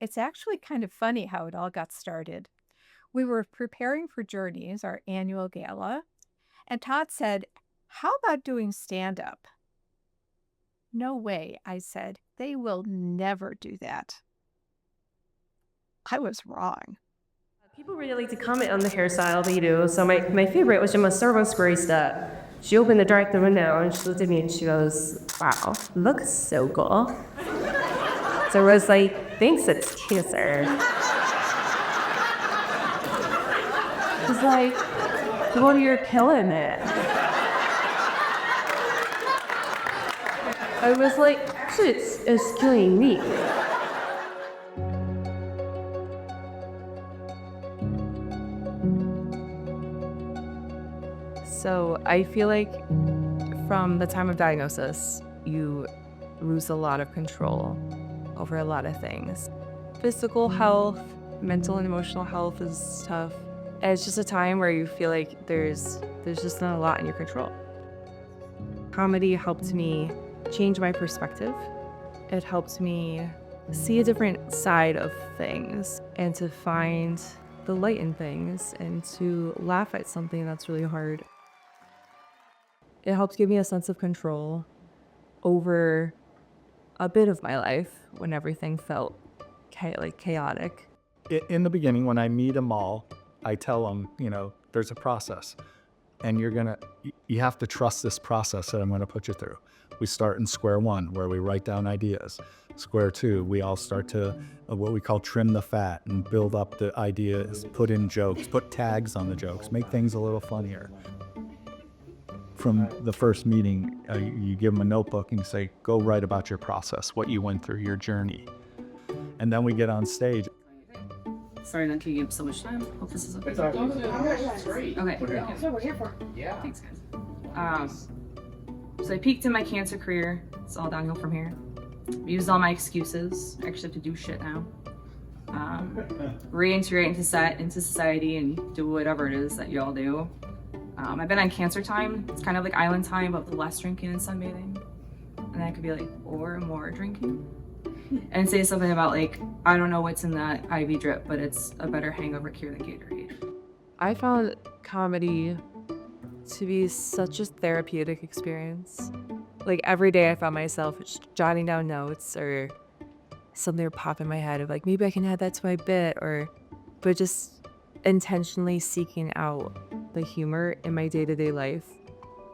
It's actually kind of funny how it all got started. We were preparing for Journeys, our annual gala, and Todd said, "How about doing stand up?" "No way," I said. "They will never do that." I was wrong. People really like to comment on the hairstyle that you do. So my favorite was the most service barista. She opened the door at the window and she looked at me and she goes, "Wow, looks so cool." So I was like, "Thanks, it's cancer." She's like, "Well, you're killing it." I was like, "Actually, it's killing me." So I feel like from the time of diagnosis, you lose a lot of control over a lot of things. Physical health, mental and emotional health is tough. And it's just a time where you feel like there's just not a lot in your control. Comedy helped me change my perspective. It helped me see a different side of things and to find the light in things and to laugh at something that's really hard. It helped give me a sense of control over a bit of my life when everything felt chaotic. In the beginning, when I meet them all, I tell them, there's a process, and you have to trust this process that I'm going to put you through. We start in square one, where we write down ideas. Square two, we all start to what we call trim the fat and build up the ideas, put in jokes, put tags on the jokes, make things a little funnier. From the first meeting, you give them a notebook and you say, go write about your process, what you went through, your journey. And then we get on stage. Sorry not to give you so much time. Hope this is okay. It's all good. Okay. That's what we're here for. Yeah. Thanks, guys. So I peaked in my cancer career. It's all downhill from here. I used all my excuses. I actually have to do shit now. Reintegrate into society and do whatever it is that y'all do. I've been on cancer time. It's kind of like island time, but with less drinking and sunbathing. And I could be like, or more drinking. And say something about like, I don't know what's in that IV drip, but it's a better hangover cure than Gatorade. I found comedy to be such a therapeutic experience. Like every day I found myself just jotting down notes or something would pop in my head of like, maybe I can add that to my bit, but just intentionally seeking out the humor in my day-to-day life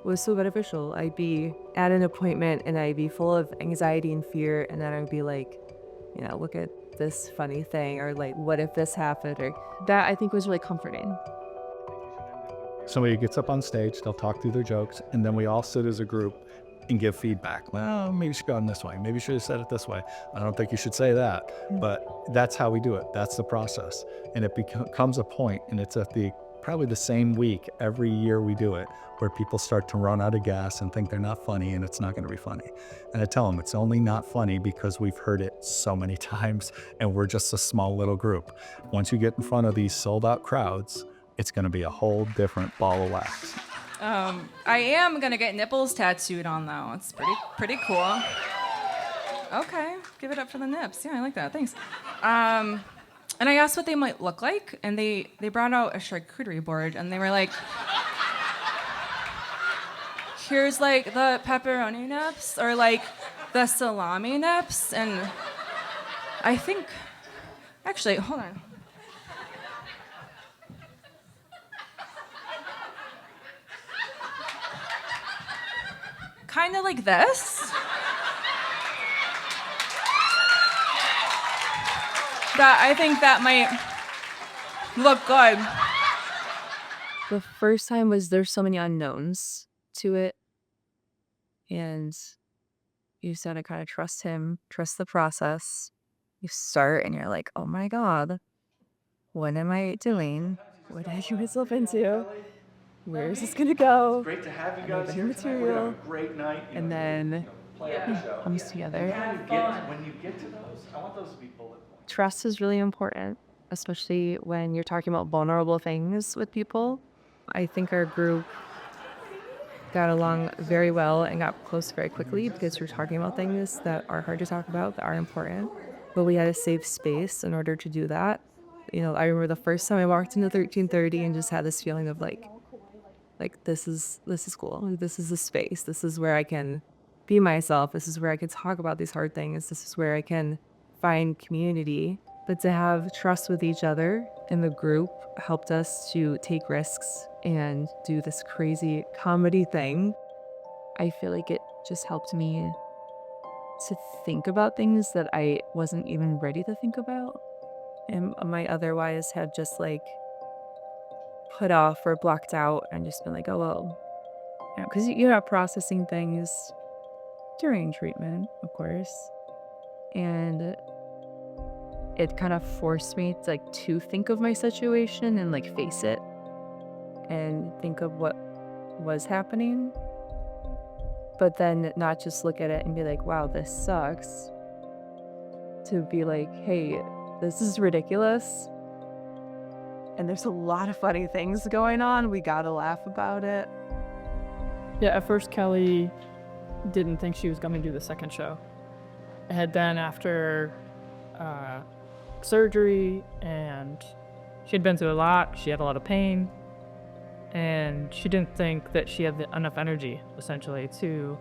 was so beneficial. I'd be at an appointment and I'd be full of anxiety and fear, and then I'd be like, look at this funny thing, or like, what if this happened? Or that I think was really comforting. Somebody gets up on stage, they'll talk through their jokes, and then we all sit as a group and give feedback. Well, maybe you should go in this way. Maybe you should have said it this way. I don't think you should say that. But that's how we do it. That's the process. And it becomes a point, and it's at probably the same week every year we do it, where people start to run out of gas and think they're not funny, and it's not going to be funny. And I tell them it's only not funny because we've heard it so many times, and we're just a small little group. Once you get in front of these sold out crowds, it's going to be a whole different ball of wax. I am gonna get nipples tattooed on though. It's pretty cool. Okay, give it up for the nips. Yeah, I like that. Thanks. And I asked what they might look like, and they brought out a charcuterie board, and they were like, "Here's like the pepperoni nips, or like the salami nips," and I think, actually, hold on. Kind of like this. I think that might look good. The first time was there's so many unknowns to it, and you just gotta kind of trust him, trust the process. You start and you're like, oh my God, what am I doing? What did I get myself into? Where is this gonna go? Great to have you Am I guys getting here tonight. We're gonna have material? a great night. And then Play out the show. comes together. When you get to those, I want those to be bullet points. Trust is really important, especially when you're talking about vulnerable things with people. I think our group got along very well and got close very quickly because we're talking about things that are hard to talk about, that are important. but we had a safe space in order to do that. You know, I remember the first time I walked into 1330 and just had this feeling of like this is cool. Like, this is a space. This is where I can be myself. This is where I can talk about these hard things. This is where I can find community. But to have trust with each other in the group helped us to take risks and do this crazy comedy thing. I feel like it just helped me to think about things that I wasn't even ready to think about, and might otherwise have just like put off or blocked out and just been like, oh, well, you know, because you're not processing things during treatment, of course. And it kind of forced me to think of my situation and like face it and think of what was happening. But then not just look at it and be like, wow, this sucks. To be like, hey, this is ridiculous. And there's a lot of funny things going on. We gotta laugh about it. Yeah, at first Kelly didn't think she was going to do the second show. It had been after surgery, and she had been through a lot. She had a lot of pain, and she didn't think that she had enough energy, essentially, to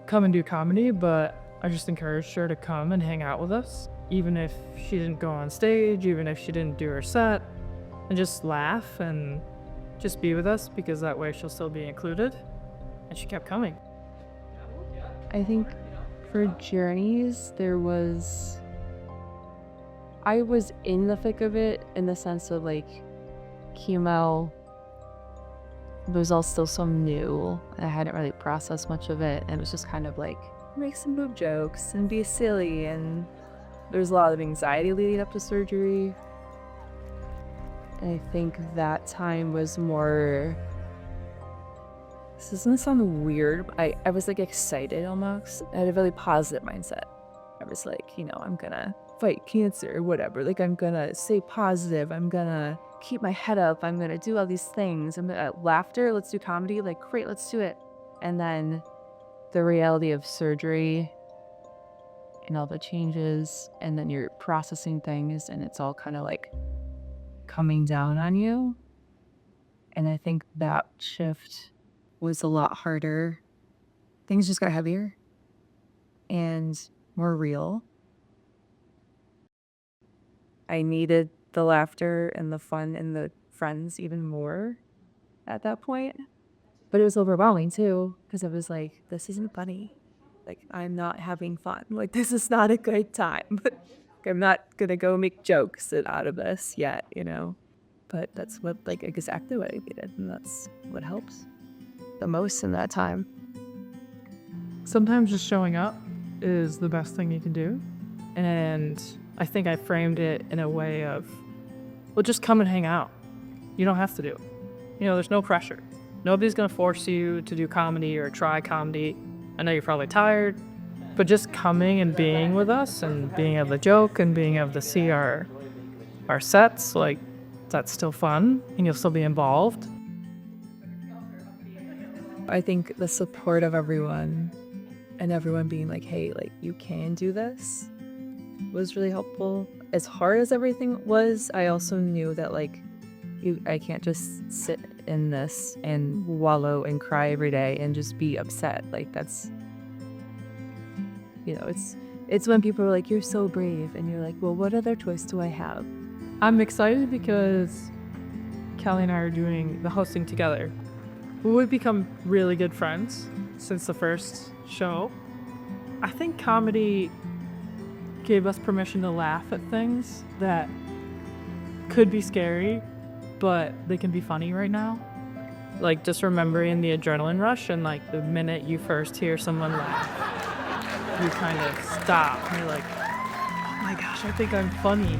come and do comedy. But I just encouraged her to come and hang out with us, even if she didn't go on stage, even if she didn't do her set, and just laugh and just be with us, because that way she'll still be included. And she kept coming. I think for Journeys, I was in the thick of it in the sense of like chemo was all still so new. I hadn't really processed much of it, and it was just kind of like make some boob jokes and be silly, and there's a lot of anxiety leading up to surgery. And I think that time was more, this is gonna sound weird, but I was like excited almost. I had a really positive mindset. I was like, you know, I'm gonna fight cancer or whatever. Like, I'm gonna stay positive. I'm gonna keep my head up. I'm gonna do all these things. I'm gonna laughter. Let's do comedy. Like, great, let's do it. And then the reality of surgery and all the changes, and then you're processing things, and it's all kind of like coming down on you. And I think that shift was a lot harder. Things just got heavier and more real. I needed the laughter and the fun and the friends even more at that point. But it was overwhelming too, because I was like, this isn't funny. Like, I'm not having fun. Like, this is not a good time. I'm not gonna go make jokes out of this yet, you know? But that's what, like, exactly what I needed, and that's what helps the most in that time. Sometimes just showing up is the best thing you can do. And I think I framed it in a way of, well, just come and hang out. You don't have to do it. You know, there's no pressure. Nobody's gonna force you to do comedy or try comedy. I know you're probably tired, but just coming and being with us and being able to joke and being able to see our sets, like, that's still fun and you'll still be involved. I think the support of everyone and everyone being like, hey, like, you can do this was really helpful. As hard as everything was, I also knew that, like, I can't just sit in this and wallow and cry every day and just be upset. Like, that's, you know, it's when people are like, you're so brave, and you're like, well, what other choice do I have? I'm excited because Kelly and I are doing the hosting together. We've become really good friends since the first show. I think comedy gave us permission to laugh at things that could be scary, but they can be funny right now. Like, just remembering the adrenaline rush, and like the minute you first hear someone laugh, you kind of stop and you're like, oh my gosh, I think I'm funny.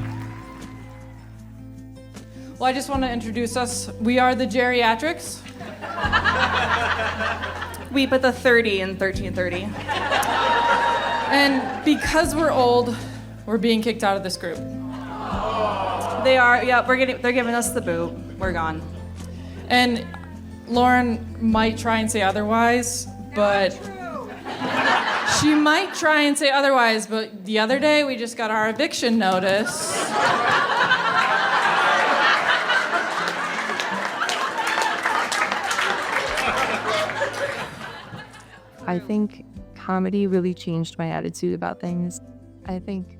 Well, I just want to introduce us. We are the Geriatrics. We put the 30 in 1330. And because we're old, we're being kicked out of this group. They are, yeah, they're giving us the boot. We're gone. And Lauren might try and say otherwise, but She might try and say otherwise, but the other day we just got our eviction notice. I think comedy really changed my attitude about things. I think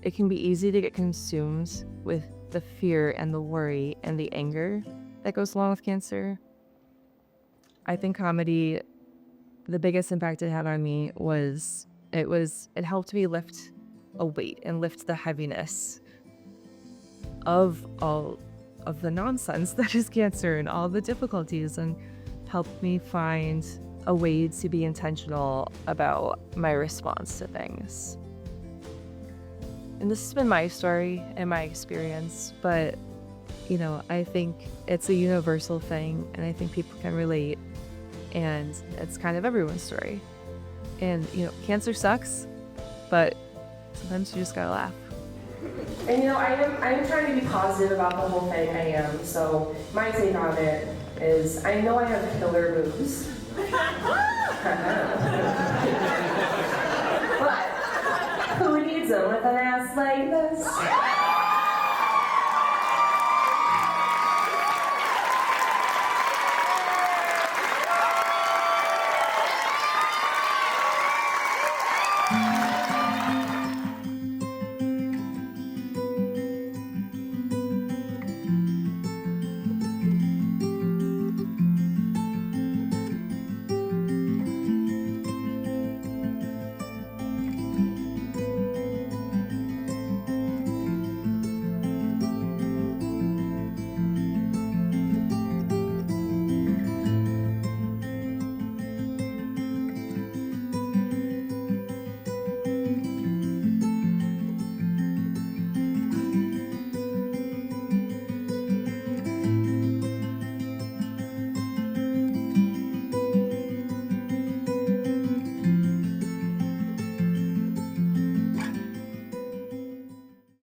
it can be easy to get consumed with the fear and the worry and the anger that goes along with cancer. I think comedy, the biggest impact it had on me was it helped me lift a weight and lift the heaviness of all of the nonsense that is cancer and all the difficulties, and helped me find a way to be intentional about my response to things. And this has been my story and my experience, but I think it's a universal thing, and I think people can relate, and it's kind of everyone's story. And cancer sucks, but sometimes you just gotta laugh. And I am trying to be positive about the whole thing. I am. So my take on it is, I know I have killer moves. But who needs them with an ass like this?